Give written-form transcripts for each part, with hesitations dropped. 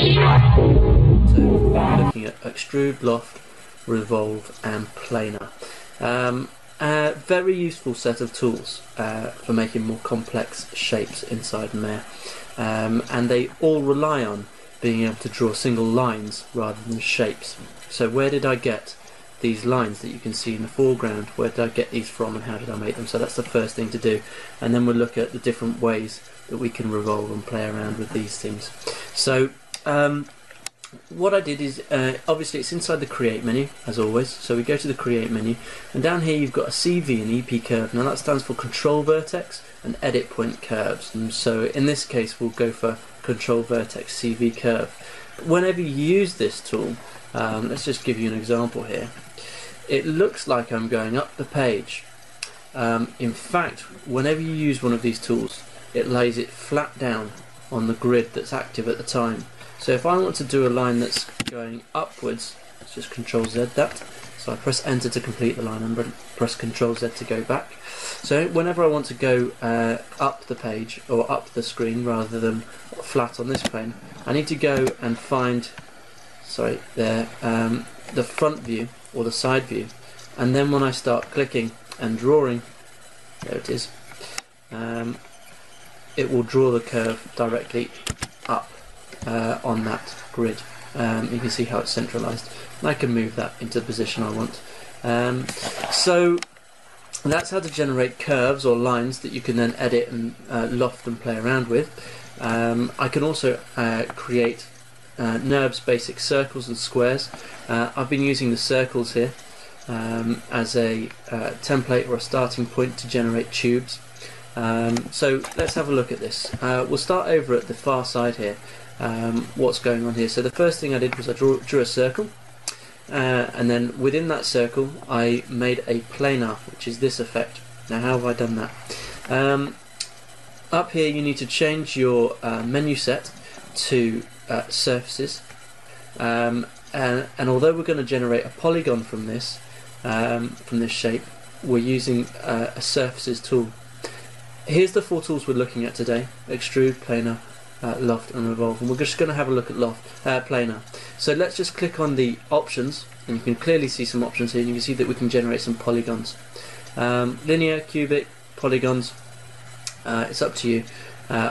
So we're looking at Extrude, Loft, Revolve and Planar. A very useful set of tools for making more complex shapes inside Mare, and they all rely on being able to draw single lines rather than shapes. So where did I get these lines that you can see in the foreground? Where did I get these from and how did I make them? So that's the first thing to do, and then we'll look at the different ways that we can revolve and play around with these things. So what I did is, obviously it's inside the create menu as always, so we go to the create menu and down here you've got a CV and EP curve. Now that stands for control vertex and edit point curves, and so in this case we'll go for control vertex CV curve. Whenever you use this tool, let's just give you an example here. It looks like I'm going up the page. In fact, whenever you use one of these tools, it lays it flat down on the grid that's active at the time. So if I want to do a line that's going upwards, let's just Control Z that. So I press enter to complete the line and press Control Z to go back. So whenever I want to go up the page or up the screen rather than flat on this plane, I need to go and find, sorry, there, the front view or the side view, and then when I start clicking and drawing, there it is, it will draw the curve directly up on that grid. You can see how it's centralized, and I can move that into the position I want. So that's how to generate curves or lines that you can then edit and loft and play around with. I can also create NURB's basic circles and squares. I've been using the circles here as a template or a starting point to generate tubes. So let's have a look at this. We'll start over at the far side here. What's going on here? So the first thing I did was I drew a circle, and then within that circle I made a planar, which is this effect. Now how have I done that? Up here you need to change your menu set to surfaces, and although we're going to generate a polygon from this shape, we're using a surfaces tool. Here's the 4 tools we're looking at today: Extrude, Planar, Loft and Revolve, and we're just going to have a look at Planar. So let's just click on the options, and you can clearly see some options here. You can see that we can generate some polygons, linear, cubic, polygons. It's up to you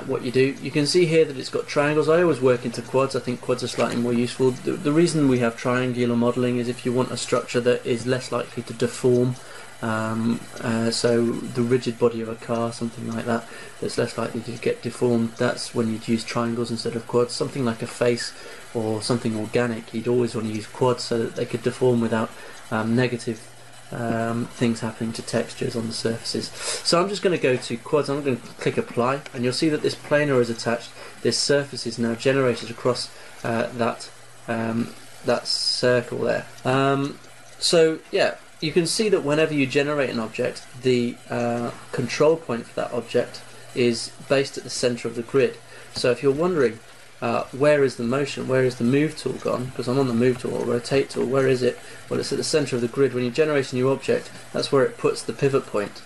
what you do. You can see here that it's got triangles. I always work into quads. I think quads are slightly more useful. The reason we have triangular modelling is if you want a structure that is less likely to deform. So the rigid body of a car, something like that, that's less likely to get deformed, that's when you'd use triangles instead of quads. Something like a face or something organic, you'd always want to use quads so that they could deform without negative things happening to textures on the surfaces. So I'm just going to go to quads. I'm going to click apply, and you'll see that this planar is attached. This surface is now generated across that circle there. So yeah, you can see that whenever you generate an object, the control point for that object is based at the center of the grid. So if you're wondering where is the motion, where is the move tool gone, because I'm on the move tool or rotate tool, where is it? Well, it's at the center of the grid. When you generate a new object, that's where it puts the pivot point.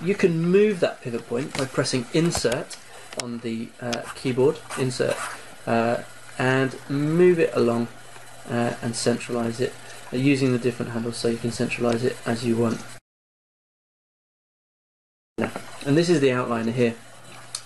You can move that pivot point by pressing insert on the keyboard, insert, and move it along and centralize it using the different handles, so you can centralize it as you want. And this is the outliner here,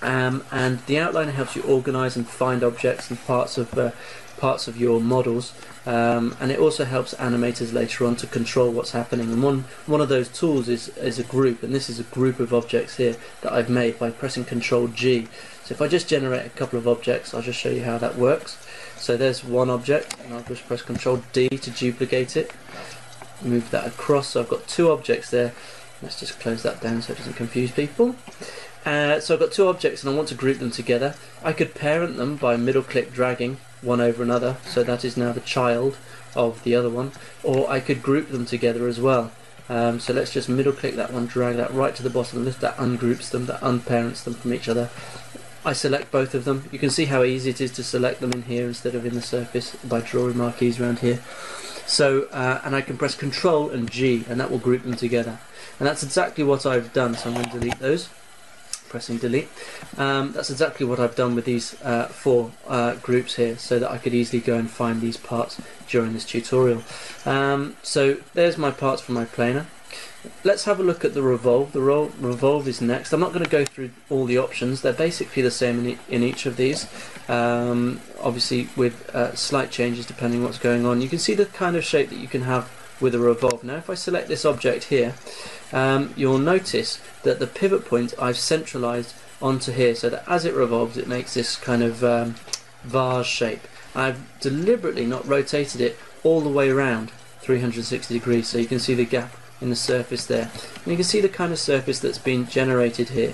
and the outliner helps you organize and find objects and parts of your models, and it also helps animators later on to control what's happening. And one of those tools is a group, and this is a group of objects here that I've made by pressing Control G. So if I just generate a couple of objects, I'll just show you how that works. So there's one object, and I'll just press Control D to duplicate it, move that across. So I've got 2 objects there. Let's just close that down so it doesn't confuse people. So I've got 2 objects and I want to group them together. I could parent them by middle click dragging one over another, so that is now the child of the other one, or I could group them together as well. So let's just middle click that one, drag that right to the bottom, lift that ungroups them, that unparents them from each other. I select both of them. You can see how easy it is to select them in here instead of in the surface by drawing marquees around here. So and I can press Control and G, and that will group them together. And that's exactly what I've done. So I'm going to delete those. pressing delete. That's exactly what I've done with these 4 groups here, so that I could easily go and find these parts during this tutorial. So there's my parts for my planar. Let's have a look at the revolve. The Roll Revolve is next. I'm not going to go through all the options. They're basically the same in each of these, obviously with slight changes depending on what's going on. You can see the kind of shape that you can have with a revolve. Now if I select this object here, you'll notice that the pivot point I've centralized onto here, so that as it revolves it makes this kind of vase shape. I've deliberately not rotated it all the way around 360 degrees, so you can see the gap in the surface there, and you can see the kind of surface that's been generated here.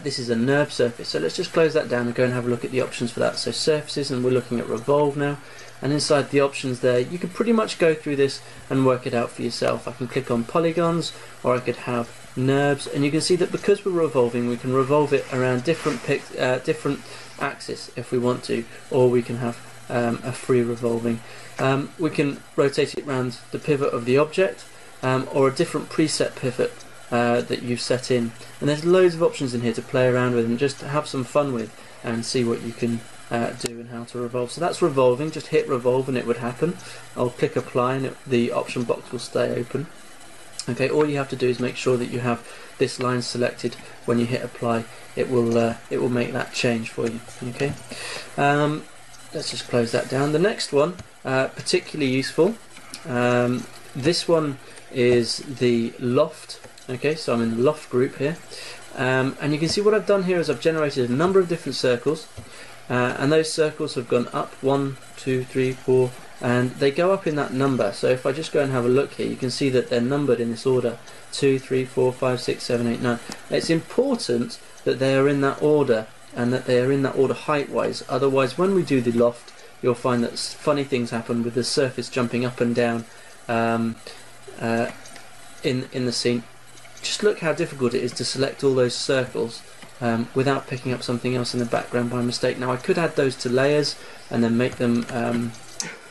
This is a NURB surface, so let's just close that down and go and have a look at the options for that. So surfaces, and we're looking at revolve now, and inside the options there you can pretty much go through this and work it out for yourself. I can click on polygons, or I could have NURBs, and you can see that because we're revolving we can revolve it around different axes if we want to, or we can have a free revolving. We can rotate it around the pivot of the object, or a different preset pivot that you've set in, and there's loads of options in here to play around with and just have some fun with and see what you can do and how to revolve. So that's revolving. Just hit revolve and it would happen. I'll click apply and the option box will stay open. Okay, all you have to do is make sure that you have this line selected when you hit apply. It will make that change for you. Okay, let's just close that down. The next one, particularly useful, this one is the Loft. Okay, so I'm in the Loft group here, and you can see what I've done here is I've generated a number of different circles, and those circles have gone up 1, 2, 3, 4, and they go up in that number. So if I just go and have a look here, you can see that they're numbered in this order: 2, 3, 4, 5, 6, 7, 8, 9. It's important that they are in that order, and that they are in that order height-wise. Otherwise, when we do the Loft, you'll find that funny things happen with the surface jumping up and down in the scene. Just look how difficult it is to select all those circles without picking up something else in the background by mistake. Now I could add those to layers and then make them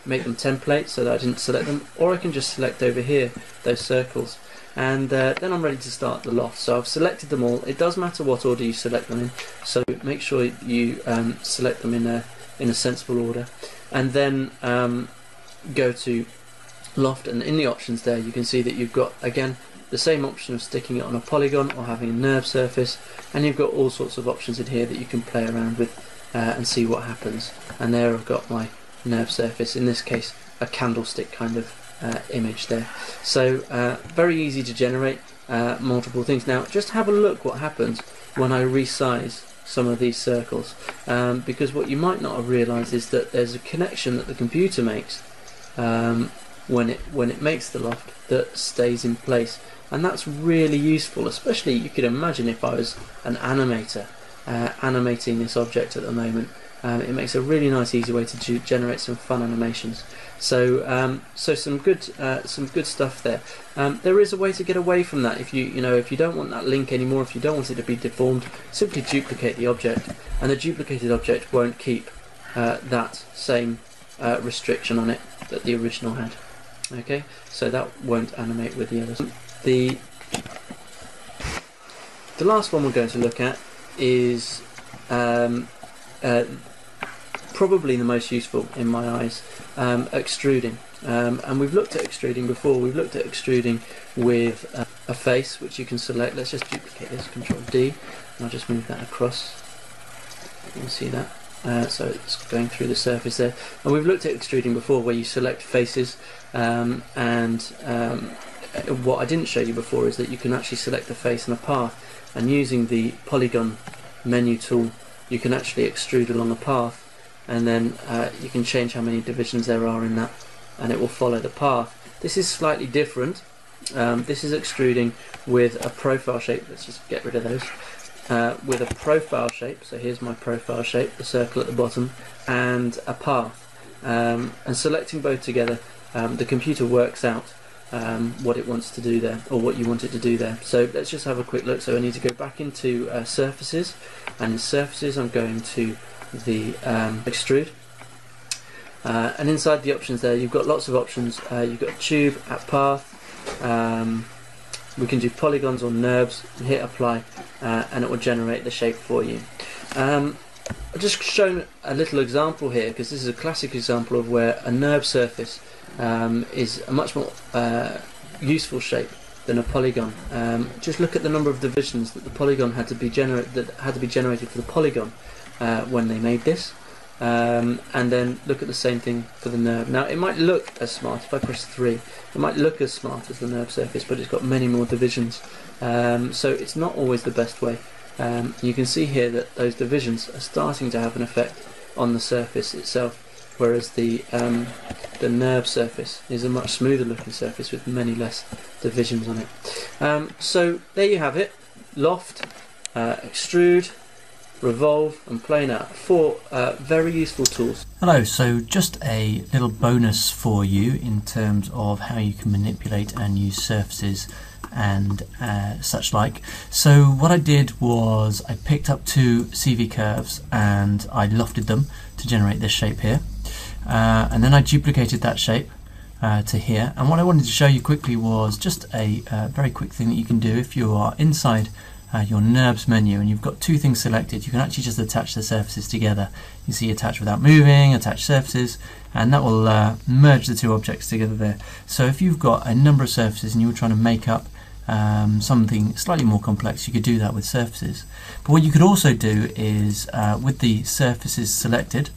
templates so that I didn't select them, or I can just select over here those circles, and then I'm ready to start the Loft. So I've selected them all. It does matter what order you select them in, so make sure you select them in a sensible order, and then go to Loft, and in the options there you can see that you've got again the same option of sticking it on a polygon or having a NURB surface, and you've got all sorts of options in here that you can play around with and see what happens. And there I've got my NURB surface, in this case a candlestick kind of image there. So very easy to generate multiple things. Now just have a look what happens when I resize some of these circles, because what you might not have realised is that there's a connection that the computer makes when it makes the Loft that stays in place, and that's really useful. Especially, you could imagine if I was an animator animating this object at the moment. It makes a really nice, easy way to generate some fun animations. So, some good stuff there. There is a way to get away from that. If you don't want that link anymore, if you don't want it to be deformed, simply duplicate the object, and the duplicated object won't keep that same restriction on it that the original had. Okay, so that won't animate with the others. The last one we're going to look at is probably the most useful in my eyes, extruding. And we've looked at extruding before. We've looked at extruding with a face, which you can select. Let's just duplicate this, Control D, and I'll just move that across. You can see that. So it's going through the surface there. And we've looked at extruding before, where you select faces, and what I didn't show you before is that you can actually select a face and a path, and using the polygon menu tool you can actually extrude along a path, and then you can change how many divisions there are in that, and it will follow the path. This is slightly different. This is extruding with a profile shape. Let's just get rid of those. With a profile shape, so here's my profile shape, the circle at the bottom, and a path, and selecting both together, the computer works out what it wants to do there, or what you want it to do there. So let's just have a quick look. So I need to go back into surfaces, and in surfaces I'm going to the extrude, and inside the options there you've got lots of options. You've got tube at path, we can do polygons or NURBs, hit apply, and it will generate the shape for you. I've just shown a little example here because this is a classic example of where a NURB surface is a much more useful shape than a polygon. Just look at the number of divisions that the polygon had to be generated for the polygon when they made this, and then look at the same thing for the NURB. Now it might look as smart, if I press 3, it might look as smart as the NURB surface, but it's got many more divisions, so it's not always the best way. You can see here that those divisions are starting to have an effect on the surface itself, whereas the NURB surface is a much smoother looking surface with many less divisions on it. So there you have it, Loft, Extrude, Revolve and Planar, 4 very useful tools. Hello, so just a little bonus for you in terms of how you can manipulate and use surfaces and such like. So what I did was I picked up 2 CV curves and I lofted them to generate this shape here, and then I duplicated that shape to here. And what I wanted to show you quickly was just a very quick thing that you can do if you are inside your NURBS menu and you've got 2 things selected. You can actually just attach the surfaces together. You see attach without moving, attach surfaces, and that will merge the 2 objects together there. So if you've got a number of surfaces and you were trying to make up something slightly more complex, you could do that with surfaces. But what you could also do is with the surfaces selected,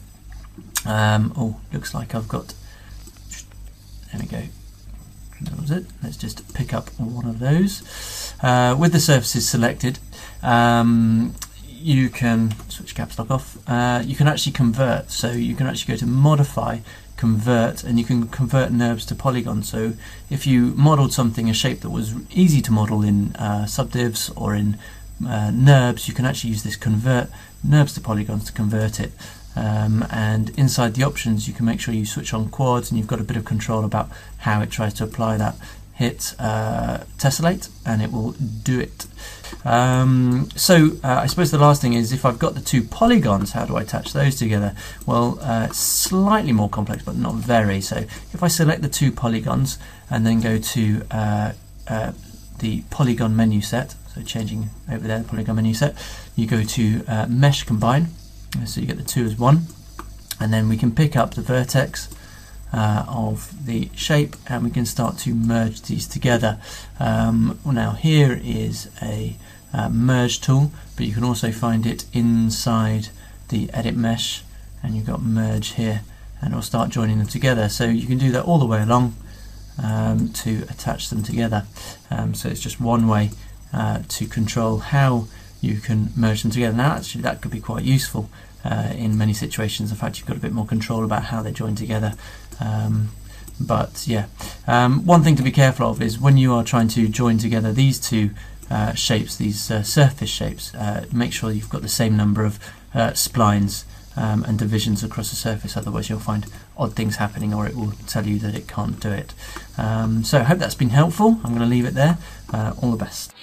oh, looks like I've got, there we go, that was it. Let's just pick up one of those. With the surfaces selected, you can switch caps lock off. You can actually convert, so you can actually go to modify, convert, and you can convert NURBs to polygons. So if you modeled something, a shape that was easy to model in subdivs or in NURBs, you can actually use this convert NURBs to polygons to convert it. And inside the options you can make sure you switch on quads, and you've got a bit of control about how it tries to apply that. Hit tessellate and it will do it. I suppose the last thing is, if I've got the 2 polygons, how do I attach those together? Well, it's slightly more complex but not very. So if I select the 2 polygons and then go to the polygon menu set, so changing over there, the polygon menu set, you go to mesh combine, so you get the 2 as 1, and then we can pick up the vertex of the shape and we can start to merge these together. Well, now here is a merge tool, but you can also find it inside the edit mesh, and you've got merge here, and it'll start joining them together. So you can do that all the way along to attach them together. So it's just one way to control how you can merge them together. Now actually that could be quite useful in many situations. In fact, you've got a bit more control about how they join together. But yeah, one thing to be careful of is when you are trying to join together these 2 shapes, these surface shapes, make sure you've got the same number of splines and divisions across the surface, otherwise you'll find odd things happening, or it will tell you that it can't do it. So I hope that's been helpful. I'm going to leave it there. All the best.